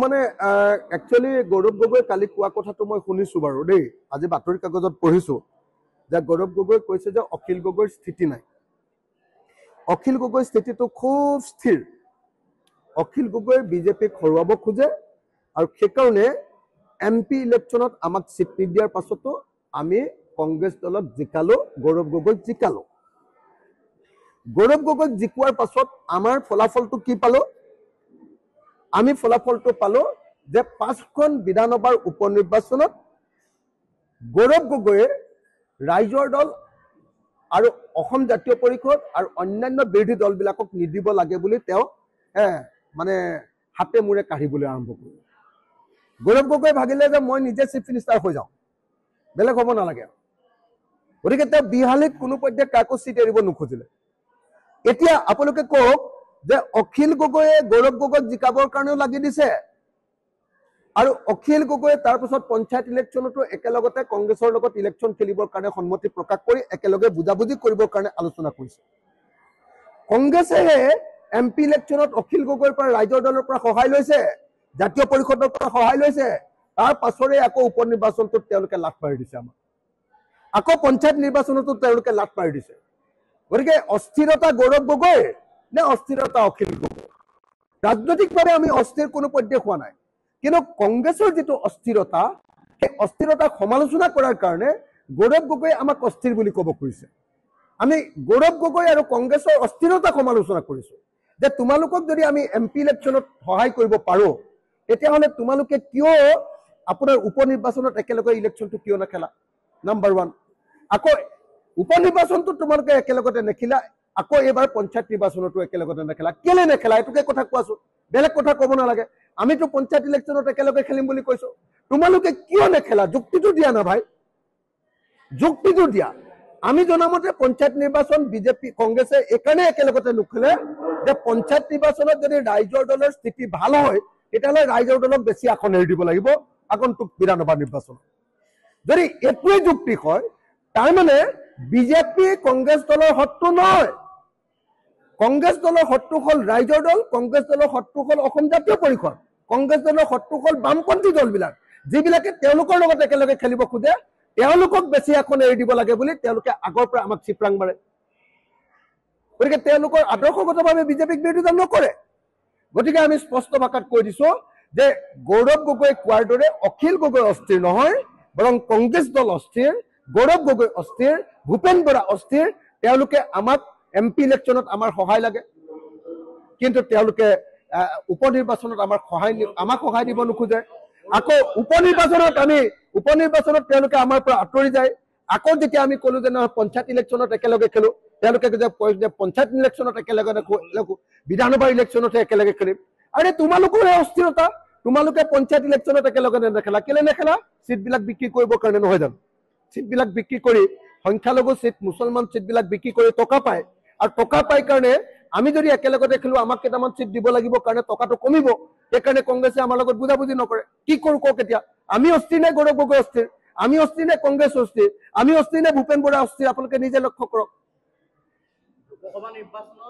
মানে একচুৱেলি গৌৰৱ গগৈ কালি কোৱা কথাটো মই শুনিছো বাৰু দেই, আজি বাতৰি কাগজত পঢ়িছো যে গৌৰৱ গগৈ কৈছে যে অখিল গগৈৰ স্থিতি নাই। অখিল গগৈৰ স্থিতিটো খুব স্থিৰ। অখিল গগৈ বিজেপিক হৰুৱাব খোজে আৰু সেইকাৰণে MP ইলেকশ্যনত আমাক চিট নিদিয়াৰ পাছতো আমি কংগ্ৰেছ দলত জিকালো, গৌৰৱ গগৈক জিকালো। গৌৰৱ গগৈক জিকোৱাৰ পাছত আমাৰ ফলাফলটো কি পালো? আমি ফলাফলটো পালো যে 5খন বিধানসভাৰ উপনিৰ্বাচনত গৌৰৱ গগৈয়ে ৰাইজৰ দল আৰু অসম জাতীয় পৰিষদ আৰু অন্যান্য বিৰোধী দলবিলাকক নিদিব লাগে বুলি তেওঁ মানে হাতে মূৰে কাঢ়িবলৈ আৰম্ভ কৰিলে। গৌৰৱ গগৈ ভাবিলে যে মই নিজে চিফ মিনিষ্টাৰ হৈ যাওঁ, বেলেগ হ'ব নালাগে। গতিকে তেওঁ বিহালীত কোনো পধ্যে কাকো চিট এৰিব নোখোজিলে। এতিয়া আপোনালোকে কওক যে অখিল গগৈয়ে গৌৰৱ গগৈক জিকাবৰ কাৰণেও লাগি দিছে আৰু অখিল গগৈয়ে তাৰপিছত পঞ্চায়ত ইলেকশ্যনতো একেলগতে কংগ্ৰেছৰ লগত ইলেকশ্যন খেলিবৰ কাৰণে সন্মতি প্ৰকাশ কৰি একেলগে বুজাবুজি কৰিবৰ কাৰণে আলোচনা কৰিছে। কংগ্ৰেছে MP ইলেকশ্যনত অখিল গগৈৰ পৰা ৰাইজৰ দলৰ পৰা সহায় লৈছে, জাতীয় পৰিষদৰ পৰা সহায় লৈছে। তাৰ পাছৰে আকৌ উপ নিৰ্বাচনটোত তেওঁলোকে লাট মাৰি দিছে আমাক। আকৌ পঞ্চায়ত নিৰ্বাচনতো তেওঁলোকে লাট মাৰি দিছে। গতিকে অস্থিৰতা গৌৰৱ গগৈ নে অস্থিৰতা অখিল গগৈ? ৰাজনৈতিকভাৱে আমি অস্থিৰ কোনো পধ্যে হোৱা নাই, কিন্তু কংগ্ৰেছৰ যিটো অস্থিৰতা, সেই অস্থিৰতাক সমালোচনা কৰাৰ কাৰণে গৌৰৱ গগৈ আমাক অস্থিৰ বুলি ক'ব খুজিছে। আমি গৌৰৱ গগৈ আৰু কংগ্ৰেছৰ অস্থিৰতাক সমালোচনা কৰিছো যে তোমালোকক যদি আমি MP ইলেকশ্যনত সহায় কৰিব পাৰো, তেতিয়াহ'লে তোমালোকে কিয় আপোনাৰ উপ নিৰ্বাচনত একেলগে ইলেকশ্যনটো কিয় নেখেলা? নাম্বাৰ 1। আকৌ উপ নিৰ্বাচনটো তোমালোকে একেলগতে নেখিলা, আকৌ এবাৰ পঞ্চায়ত নিৰ্বাচনতো একেলগতে নেখেলা। কেলে নেখেলা এইটোকে কথা কোৱাচোন, বেলেগ কথা ক'ব নালাগে। আমিতো পঞ্চায়ত ইলেকশ্যনত একেলগে খেলিম বুলি কৈছো, তোমালোকে কিয় নেখেলা? যুক্তিটো দিয়া না ভাই, যুক্তিটো দিয়া। আমি জনামতে পঞ্চায়ত নিৰ্বাচন বিজেপি কংগ্ৰেছে এইকাৰণে একেলগতে নুখেলে যে পঞ্চায়ত নিৰ্বাচনত যদি ৰাইজৰ দলৰ স্থিতি ভাল হয়, তেতিয়াহ'লে ৰাইজৰ দলক বেছি আসন এৰি দিব লাগিব আগন্তুক বিধানসভা নিৰ্বাচনত। যদি এইটোৱে যুক্তি হয়, তাৰমানে বিজেপি কংগ্ৰেছ দলৰ শত্ৰু নহয়। কংগ্ৰেছ দলৰ শত্ৰু হ'ল ৰাইজৰ দল, কংগ্ৰেছ দলৰ শত্ৰু হ'ল অসম জাতীয় পৰিষদ, কংগ্ৰেছ দলৰ শত্ৰু হ'ল বামপন্থী দলবিলাক, যিবিলাকে তেওঁলোকৰ লগত একেলগে খেলিব খোজে। তেওঁলোকক বেছি আসন এৰি দিব লাগে বুলি তেওঁলোকে আগৰ পৰা আমাক চিপৰাং মাৰে। গতিকে তেওঁলোকৰ আদৰ্শগতভাৱে বিজেপিক বিৰোধিতা নকৰে। গতিকে আমি স্পষ্ট ভাষাত কৈ দিছো যে গৌৰৱ গগৈ কোৱাৰ দৰে অখিল গগৈ অস্থিৰ নহয়, বৰং কংগ্ৰেছ দল অস্থিৰ, গৌৰৱ গগৈ অস্থিৰ, ভূপেন বৰা অস্থিৰ। তেওঁলোকে আমাক MP ইলেকশ্যনত আমাৰ সহায় লাগে, কিন্তু তেওঁলোকে উপ নিৰ্বাচনত আমাক সহায় দিব নোখোজে। আকৌ উপ নিৰ্বাচনত তেওঁলোকে আমাৰ পৰা আঁতৰি যায়। আকৌ যেতিয়া আমি ক'লো যে নহয় পঞ্চায়ত ইলেকশ্যনত একেলগে খেলো, তেওঁলোকে কয় যে পঞ্চায়ত ইলেকশ্যনত একেলগে নেখেলো, বিধানসভা ইলেকশ্যনতহে একেলগে খেলিম। আৰে তোমালোকৰে অস্থিৰতা, তোমালোকে পঞ্চায়ত ইলেকশ্যনত একেলগে নেখেলা। কেলে নেখেলা? চিটবিলাক বিক্ৰী কৰিবৰ কাৰণে নহয় জানো? চিটবিলাক বিক্ৰী কৰি সংখ্যালঘু চিট, মুছলমান চিটবিলাক বিক্ৰী কৰি টকা পায়, আৰু টকা পাই কাৰণে আমি যদি একেলগতে খেলো আমাক কেইটামান চিট দিব লাগিব কাৰণে টকাটো কমিব। সেইকাৰণে কংগ্ৰেছে আমাৰ লগত বুজাবুজি নকৰে। কি কৰো কওক এতিয়া? আমি অস্থিৰ নে গৌৰৱ গগৈ অস্থিৰ? আমি অস্থিৰ নে কংগ্ৰেছ অস্থিৰ? আমি অস্থিৰ নে ভূপেন বৰা অস্থিৰ? আপোনালোকে নিজে লক্ষ্য কৰক।